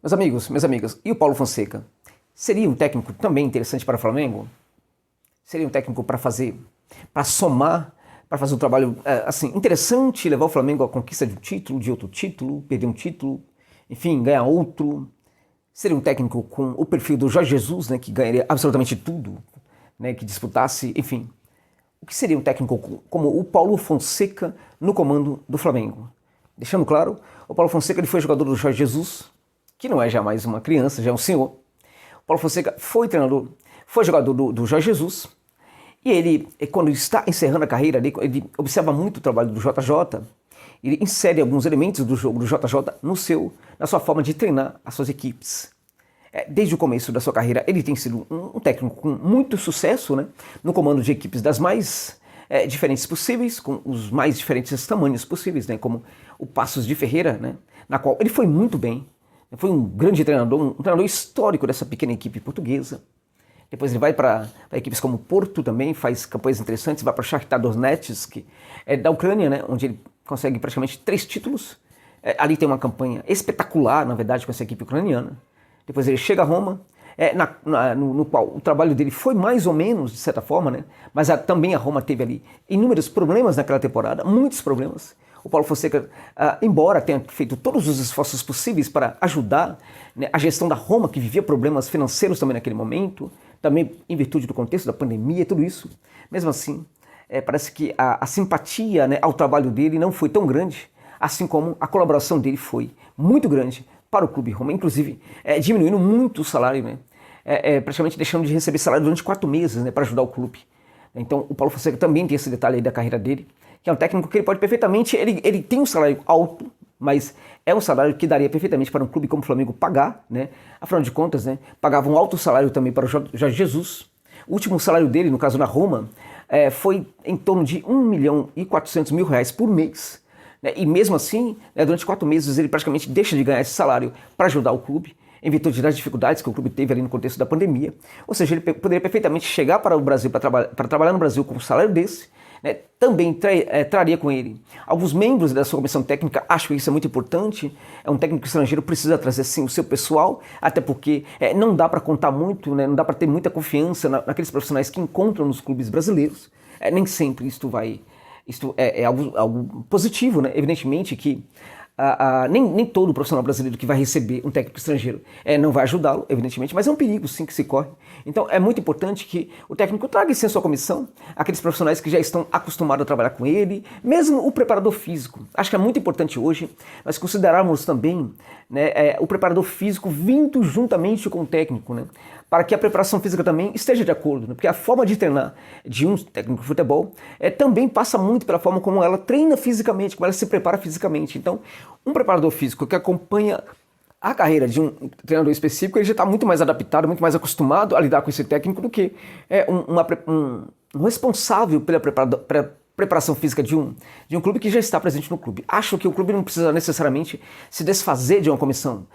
Meus amigos, minhas amigas, e o Paulo Fonseca? Seria um técnico também interessante para o Flamengo? Seria um técnico para somar, para fazer um trabalho assim interessante, levar o Flamengo à conquista de um título, de outro título, perder um título, enfim, ganhar outro? Seria um técnico com o perfil do Jorge Jesus, né, que ganharia absolutamente tudo, né, que disputasse, enfim. O que seria um técnico como o Paulo Fonseca no comando do Flamengo? Deixando claro, o Paulo Fonseca ele foi jogador do Jorge Jesus, que não é já mais uma criança, já é um senhor. O Paulo Fonseca foi treinador, foi jogador do Jorge Jesus, e ele, quando está encerrando a carreira, ele observa muito o trabalho do JJ, ele insere alguns elementos do jogo do JJ na sua forma de treinar as suas equipes. Desde o começo da sua carreira, ele tem sido um técnico com muito sucesso, né, no comando de equipes das mais diferentes possíveis, com os mais diferentes tamanhos possíveis, né, como o Passos de Ferreira, né, na qual ele foi muito bem. Foi um grande treinador, um treinador histórico dessa pequena equipe portuguesa. Depois ele vai para equipes como Porto também, faz campanhas interessantes, vai para o Shakhtar Donetsk, da Ucrânia, né, onde ele consegue praticamente 3 títulos. Ali tem uma campanha espetacular, na verdade, com essa equipe ucraniana. Depois ele chega a Roma, no qual o trabalho dele foi mais ou menos, de certa forma, né, mas também a Roma teve ali inúmeros problemas naquela temporada, muitos problemas. O Paulo Fonseca, embora tenha feito todos os esforços possíveis para ajudar, né, a gestão da Roma, que vivia problemas financeiros também naquele momento, também em virtude do contexto da pandemia e tudo isso, mesmo assim, parece que a simpatia, né, ao trabalho dele não foi tão grande, assim como a colaboração dele foi muito grande para o Clube Roma, inclusive diminuindo muito o salário, né, praticamente deixando de receber salário durante 4 meses, né, para ajudar o clube. Então o Paulo Fonseca também tem esse detalhe aí da carreira dele, que é um técnico que ele pode perfeitamente, ele tem um salário alto, mas é um salário que daria perfeitamente para um clube como o Flamengo pagar, né? Afinal de contas, né, pagava um alto salário também para o Jorge Jesus. O último salário dele, no caso na Roma, foi em torno de R$ 1.400.000 por mês. Né? E mesmo assim, né, durante 4 meses ele praticamente deixa de ganhar esse salário para ajudar o clube, em virtude das dificuldades que o clube teve ali no contexto da pandemia. Ou seja, ele poderia perfeitamente chegar para o Brasil, para trabalhar no Brasil com um salário desse, né, também traria com ele alguns membros da sua comissão técnica. Acho que isso é muito importante. Um técnico estrangeiro precisa trazer sim o seu pessoal, até porque não dá para contar muito, né, não dá para ter muita confiança naqueles profissionais que encontram nos clubes brasileiros. Nem sempre isto é algo positivo, né? Evidentemente que nem todo profissional brasileiro que vai receber um técnico estrangeiro não vai ajudá-lo, evidentemente, mas é um perigo sim que se corre. Então é muito importante que o técnico traga sim a sua comissão, aqueles profissionais que já estão acostumados a trabalhar com ele, mesmo o preparador físico. Acho que é muito importante hoje nós considerarmos também, né, o preparador físico vindo juntamente com o técnico, né, para que a preparação física também esteja de acordo, né, porque a forma de treinar de um técnico de futebol também passa muito pela forma como ela treina fisicamente, como ela se prepara fisicamente. Então, um preparador físico que acompanha a carreira de um treinador específico, ele já está muito mais adaptado, muito mais acostumado a lidar com esse técnico do que um responsável pela preparação física de um clube que já está presente no clube. Acho que o clube não precisa necessariamente se desfazer de uma comissão,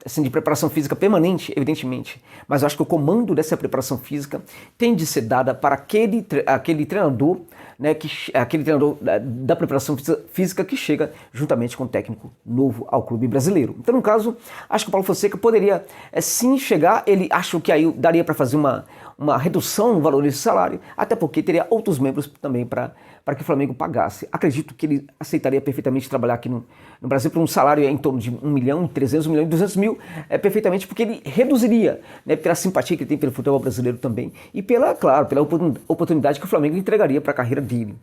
assim, de preparação física permanente, evidentemente, mas eu acho que o comando dessa preparação física tem de ser dada para aquele treinador, né, aquele treinador da preparação física que chega juntamente com o técnico novo ao clube brasileiro. Então, no caso, acho que o Paulo Fonseca poderia sim chegar, acho que aí daria para fazer uma redução no valor desse salário, até porque teria outros membros também para que o Flamengo pagasse. Acredito que ele aceitaria perfeitamente trabalhar aqui no Brasil por um salário em torno de 1.300.000, 1.200.000, perfeitamente, porque ele reduziria, né, pela simpatia que ele tem pelo futebol brasileiro também e pela oportunidade que o Flamengo entregaria para a carreira dele.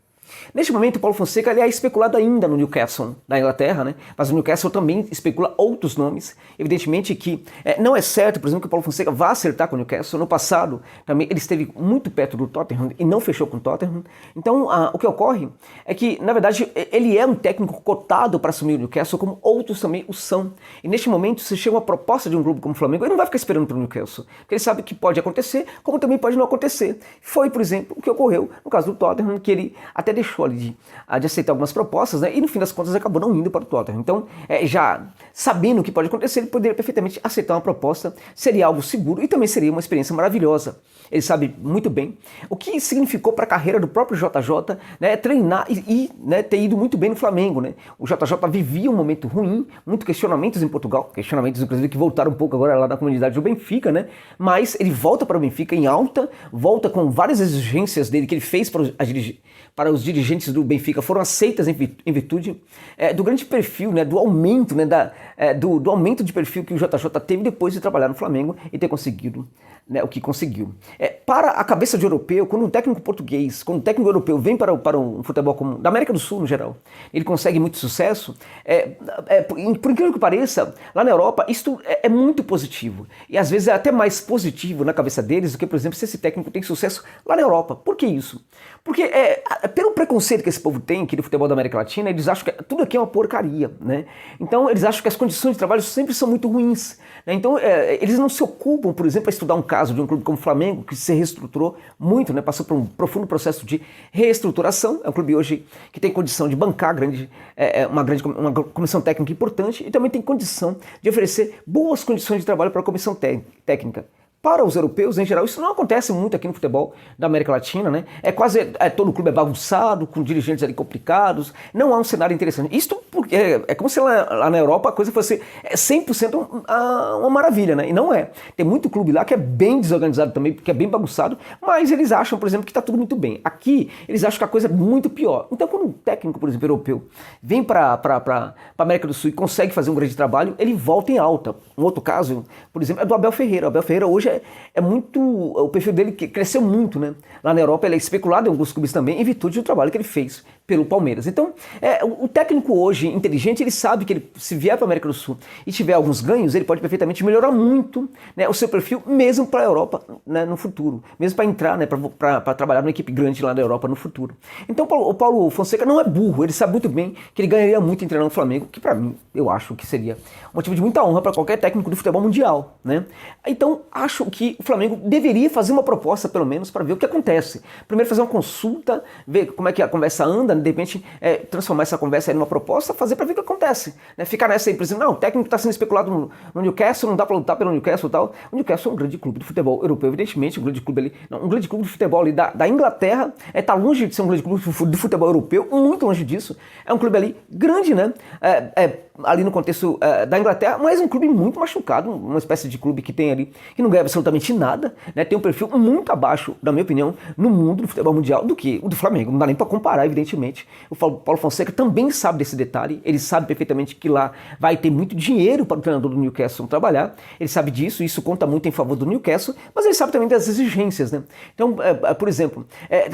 Neste momento, o Paulo Fonseca ele é especulado ainda no Newcastle, na Inglaterra, né? Mas o Newcastle também especula outros nomes. Evidentemente que não é certo, por exemplo, que o Paulo Fonseca vá acertar com o Newcastle. No passado, também ele esteve muito perto do Tottenham e não fechou com o Tottenham. Então, o que ocorre é que, na verdade, ele é um técnico cotado para assumir o Newcastle, como outros também o são. E neste momento, se chega uma proposta de um grupo como o Flamengo, ele não vai ficar esperando para o Newcastle, porque ele sabe que pode acontecer, como também pode não acontecer. Foi, por exemplo, o que ocorreu no caso do Tottenham, que ele até deixou ali de aceitar algumas propostas, né? E no fim das contas acabou não indo para o Tottenham. Então, já sabendo o que pode acontecer, ele poderia perfeitamente aceitar uma proposta, seria algo seguro e também seria uma experiência maravilhosa. Ele sabe muito bem o que significou para a carreira do próprio JJ, né, treinar e né, ter ido muito bem no Flamengo. Né? O JJ vivia um momento ruim, muitos questionamentos em Portugal, questionamentos inclusive que voltaram um pouco agora lá na comunidade do Benfica, né? Mas ele volta para o Benfica em alta, volta com várias exigências dele que ele fez para os dirigentes do Benfica, foram aceitas em virtude do grande perfil, né, do aumento, né, do aumento de perfil que o JJ teve depois de trabalhar no Flamengo e ter conseguido, né, o que conseguiu. Para a cabeça de europeu, quando um técnico português, quando um técnico europeu vem para um futebol comum, da América do Sul no geral, ele consegue muito sucesso, por incrível que pareça, lá na Europa, isso é muito positivo. E às vezes é até mais positivo na cabeça deles do que, por exemplo, se esse técnico tem sucesso lá na Europa. Por que isso? Porque pelo preconceito que esse povo tem aqui do futebol da América Latina, eles acham que tudo aqui é uma porcaria, né? Então eles acham que as condições de trabalho sempre são muito ruins, né? Então eles não se ocupam, por exemplo, a estudar um caso de um clube como o Flamengo, que se reestruturou muito, né? Passou por um profundo processo de reestruturação. É um clube hoje que tem condição de bancar uma comissão técnica importante e também tem condição de oferecer boas condições de trabalho para a comissão técnica. Para os europeus, em geral, isso não acontece muito aqui no futebol da América Latina, né? Todo clube é bagunçado, com dirigentes ali complicados, não há um cenário interessante. Isto porque é como se lá na Europa a coisa fosse 100% uma maravilha, né? E não é. Tem muito clube lá que é bem desorganizado também, que é bem bagunçado, mas eles acham, por exemplo, que está tudo muito bem. Aqui, eles acham que a coisa é muito pior. Então, quando um técnico, por exemplo, europeu, vem para a América do Sul e consegue fazer um grande trabalho, ele volta em alta. Um outro caso, por exemplo, é do Abel Ferreira. O Abel Ferreira hoje o perfil dele cresceu muito, né? Lá na Europa ele é especulado em alguns clubes também, em virtude do trabalho que ele fez pelo Palmeiras. Então, o técnico hoje, inteligente, ele sabe que se vier para a América do Sul e tiver alguns ganhos, ele pode perfeitamente melhorar muito, né, o seu perfil, mesmo para a Europa, né, no futuro. Mesmo para entrar, né, para trabalhar numa equipe grande lá da Europa no futuro. Então, o Paulo Fonseca não é burro, ele sabe muito bem que ele ganharia muito em treinar no Flamengo, que para mim, eu acho que seria um motivo de muita honra para qualquer técnico do futebol mundial, né? Então, acho que o Flamengo deveria fazer uma proposta, pelo menos, para ver o que acontece. Primeiro fazer uma consulta, ver como é que a conversa anda, de repente transformar essa conversa em uma proposta, fazer para ver o que acontece. Né? Ficar nessa aí, por exemplo, não, o técnico está sendo especulado no Newcastle, não dá para lutar pelo Newcastle e tal. O Newcastle é um grande clube do futebol europeu, evidentemente, um grande clube de futebol ali da Inglaterra, está longe de ser um grande clube do futebol europeu, muito longe disso. É um clube ali grande, né? Ali no contexto da Inglaterra, mas um clube muito machucado, uma espécie de clube que tem ali, que não ganha absolutamente nada, né? Tem um perfil muito abaixo, na minha opinião, no mundo do futebol mundial do que o do Flamengo. Não dá nem para comparar, evidentemente. O Paulo Fonseca também sabe desse detalhe, ele sabe perfeitamente que lá vai ter muito dinheiro para o treinador do Newcastle trabalhar, ele sabe disso, isso conta muito em favor do Newcastle, mas ele sabe também das exigências, né? Então, por exemplo,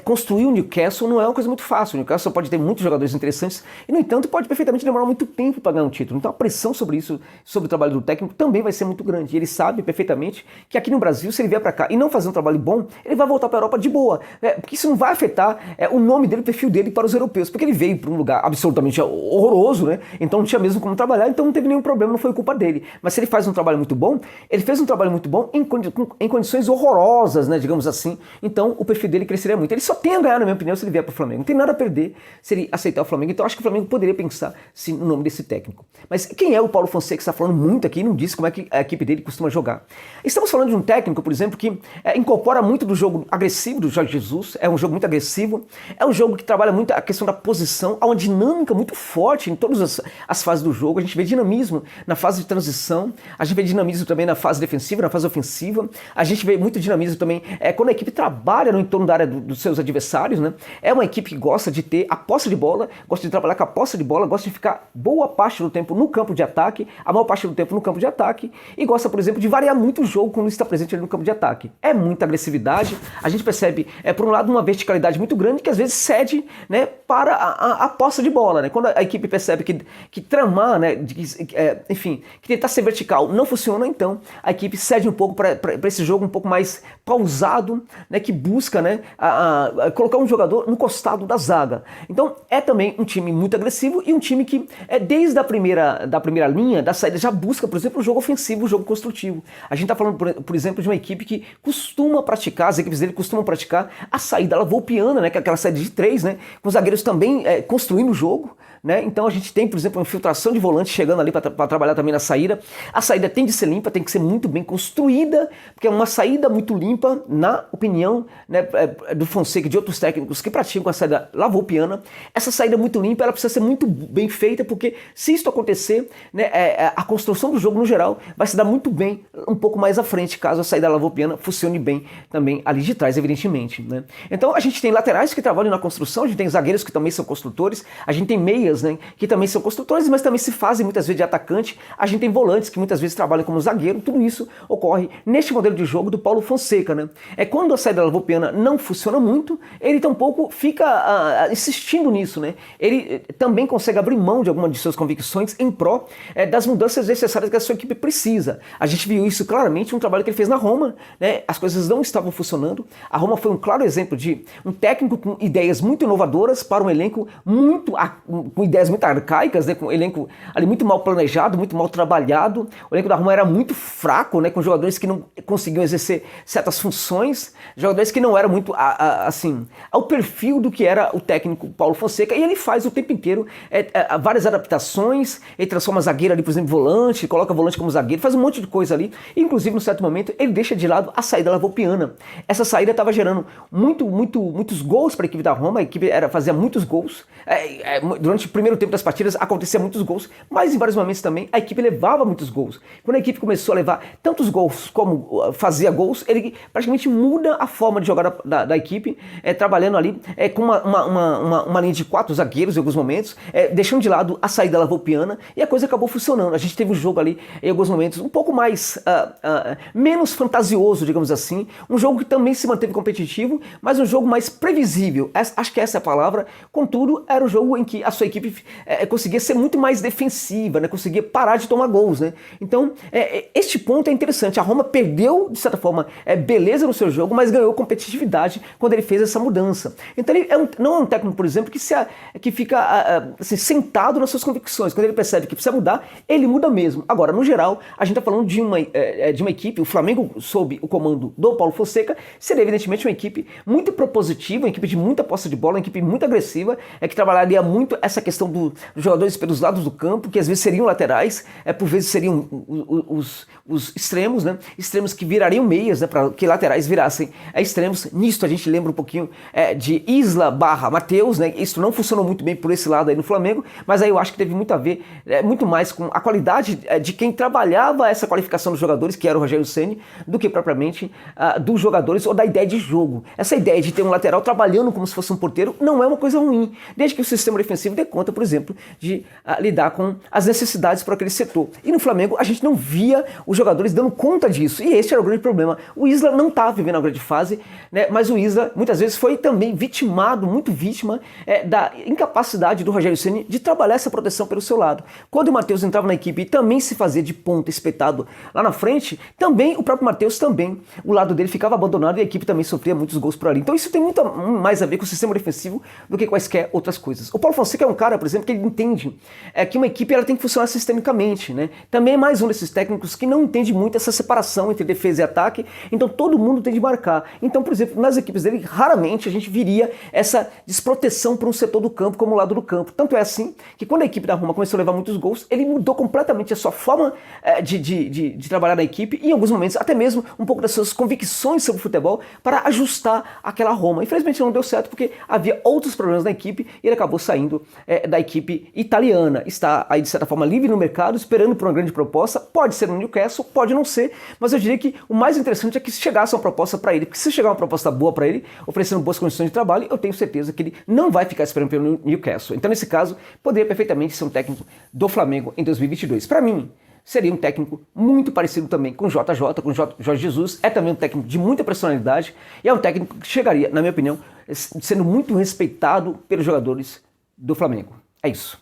construir o Newcastle não é uma coisa muito fácil. O Newcastle pode ter muitos jogadores interessantes e, no entanto, pode perfeitamente demorar muito tempo para ganhar um título. Então a pressão sobre isso, sobre o trabalho do técnico, também vai ser muito grande. E ele sabe perfeitamente que aqui no Brasil, se ele vier para cá e não fazer um trabalho bom, ele vai voltar para a Europa de boa. Porque isso não vai afetar o nome dele, o perfil dele para os europeus. Porque ele veio para um lugar absolutamente horroroso, né? Então não tinha mesmo como trabalhar, então não teve nenhum problema, não foi culpa dele. Mas se ele faz um trabalho muito bom, ele fez um trabalho muito bom em condições horrorosas, né? Digamos assim. Então o perfil dele cresceria muito. Ele só tem a ganhar, na minha opinião, se ele vier para o Flamengo. Não tem nada a perder se ele aceitar o Flamengo. Então acho que o Flamengo poderia pensar sim, no nome desse técnico. Mas quem é o Paulo Fonseca que está falando muito aqui e não disse como é que a equipe dele costuma jogar? Estamos falando de um técnico, por exemplo, que incorpora muito do jogo agressivo do Jorge Jesus, é um jogo muito agressivo, é um jogo que trabalha muito a questão da posição, há uma dinâmica muito forte em todas as fases do jogo, a gente vê dinamismo na fase de transição, a gente vê dinamismo também na fase defensiva, na fase ofensiva, a gente vê muito dinamismo também quando a equipe trabalha no entorno da área dos seus adversários, né? É uma equipe que gosta de ter a posse de bola, gosta de trabalhar com a posse de bola, gosta de ficar boa parte do tempo no campo de ataque, a maior parte do tempo no campo de ataque, e gosta, por exemplo, de variar muito o jogo quando está presente ali no campo de ataque. É muita agressividade, a gente percebe, por um lado, uma verticalidade muito grande que às vezes cede, né, para a posse de bola, né? Quando a equipe percebe que tramar, né, enfim, que tentar ser vertical não funciona, então a equipe cede um pouco para esse jogo um pouco mais pausado, né, que busca, né, colocar um jogador no costado da zaga. Então é também um time muito agressivo e um time que desde a primeira linha, da saída, já busca, por exemplo, o jogo ofensivo, o jogo construtivo. A gente está falando, por exemplo, de uma equipe que costuma praticar, as equipes dele costumam praticar a saída lavoupiana, né, que é aquela saída de três, né, com zagueiros jogadores também construindo o jogo, né? Então a gente tem, por exemplo, uma infiltração de volante chegando ali para trabalhar também na saída. A saída tem de ser limpa, tem que ser muito bem construída, porque é uma saída muito limpa, na opinião, né, do Fonseca e de outros técnicos que praticam a saída lavoupiana. Essa saída muito limpa, ela precisa ser muito bem feita, porque se isso acontecer, né, a construção do jogo no geral vai se dar muito bem um pouco mais à frente, caso a saída lavoupiana funcione bem também ali de trás, evidentemente, né? Então a gente tem laterais que trabalham na construção, a gente tem zagueiros que também são construtores, a gente tem meias, né, que também são construtores, mas também se fazem muitas vezes de atacante, a gente tem volantes que muitas vezes trabalham como zagueiro. Tudo isso ocorre neste modelo de jogo do Paulo Fonseca, né? É quando a saída lavoupiana não funciona muito, ele tampouco fica insistindo nisso, né? Ele também consegue abrir mão de alguma de suas convicções em pró das mudanças necessárias que a sua equipe precisa. A gente viu isso claramente no trabalho que ele fez na Roma, né? As coisas não estavam funcionando. A Roma foi um claro exemplo de um técnico com ideias muito inovadoras para um elenco com ideias muito arcaicas, né? Com um elenco ali muito mal planejado, muito mal trabalhado. O elenco da Roma era muito fraco, né? Com jogadores que não conseguiam exercer certas funções, jogadores que não eram muito assim ao perfil do que era o técnico Paulo Fonseca, e ele faz o tempo inteiro várias adaptações. Ele transforma zagueiro ali, por exemplo, volante, coloca volante como zagueiro, faz um monte de coisa ali. E, inclusive, no certo momento, ele deixa de lado a saída lavoupiana. Essa saída estava gerando muitos gols para a equipe da Roma. A equipe fazia muitos gols. Durante o primeiro tempo das partidas acontecia muitos gols, mas em vários momentos também a equipe levava muitos gols. Quando a equipe começou a levar tantos gols como fazia gols, ele praticamente muda a forma de jogar da equipe, trabalhando ali com uma linha de 4 zagueiros em alguns momentos, deixando de lado a saída lavoupiana, e a coisa acabou funcionando. A gente teve um jogo ali em alguns momentos um pouco mais menos fantasioso, digamos assim, um jogo que também se manteve competitivo, mas um jogo mais previsível. Acho que essa é a palavra. Contudo, era um jogo em que a sua equipe conseguia ser muito mais defensiva, né? Conseguia parar de tomar gols, né? Então, este ponto é interessante. A Roma perdeu, de certa forma, beleza no seu jogo, mas ganhou competitividade quando ele fez essa mudança. Então, ele não é um técnico, por exemplo, que fica assim, sentado nas suas convicções. Quando ele percebe que precisa mudar, ele muda mesmo. Agora, no geral, a gente está falando de uma equipe, o Flamengo, sob o comando do Paulo Fonseca, seria evidentemente uma equipe muito propositiva, uma equipe de muita posse de bola, uma equipe muito agressiva, que trabalharia muito essa questão dos jogadores pelos lados do campo, que às vezes seriam laterais, por vezes seriam os extremos, né? Extremos que virariam meias, né? Para que laterais virassem extremos. Nisto a gente lembra um pouquinho de Isla / Matheus, né? Isso não funcionou muito bem por esse lado aí no Flamengo, mas aí eu acho que teve muito a ver, muito mais com a qualidade de quem trabalhava essa qualificação dos jogadores, que era o Rogério Ceni, do que propriamente dos jogadores ou da ideia de jogo. Essa ideia de ter um lateral trabalhando como se fosse um porteiro não é uma coisa ruim, desde que o sistema defensivo dê conta, por exemplo, de lidar com as necessidades para aquele setor. E no Flamengo a gente não via os jogadores dando conta disso, e esse era o grande problema. O Isla não estava vivendo uma grande fase, né, mas o Isla muitas vezes foi também vitimado, muito vítima da incapacidade do Rogério Ceni de trabalhar essa proteção pelo seu lado. Quando o Matheus entrava na equipe e também se fazia de ponta, espetado lá na frente, também o próprio Matheus também, o lado dele ficava abandonado e a equipe também sofria muitos gols por ali. Então isso tem muito mais a ver com o sistema defensivo do que quaisquer outras coisas. O Paulo Fonseca é um cara, por exemplo, que ele entende que uma equipe ela tem que funcionar sistemicamente, né? Também é mais um desses técnicos que não entende muito essa separação entre defesa e ataque, então todo mundo tem de marcar. Então, por exemplo, nas equipes dele, raramente a gente viria essa desproteção para um setor do campo como o lado do campo. Tanto é assim que quando a equipe da Roma começou a levar muitos gols, ele mudou completamente a sua forma de trabalhar na equipe e em alguns momentos até mesmo um pouco das suas convicções sobre o futebol para ajustar aquela Roma. Infelizmente não deu certo porque havia outros problemas na equipe e ele acabou saindo da equipe italiana. Está aí de certa forma livre no mercado, esperando por uma grande proposta. Pode ser no Newcastle, pode não ser, mas eu diria que o mais interessante é que se chegasse uma proposta para ele, porque se chegar uma proposta boa para ele, oferecendo boas condições de trabalho, eu tenho certeza que ele não vai ficar esperando pelo Newcastle. Então nesse caso, poderia perfeitamente ser um técnico do Flamengo em 2022. Para mim, seria um técnico muito parecido também com o JJ, com o Jorge Jesus. É também um técnico de muita personalidade e é um técnico que chegaria, na minha opinião, sendo muito respeitado pelos jogadores do Flamengo. É isso.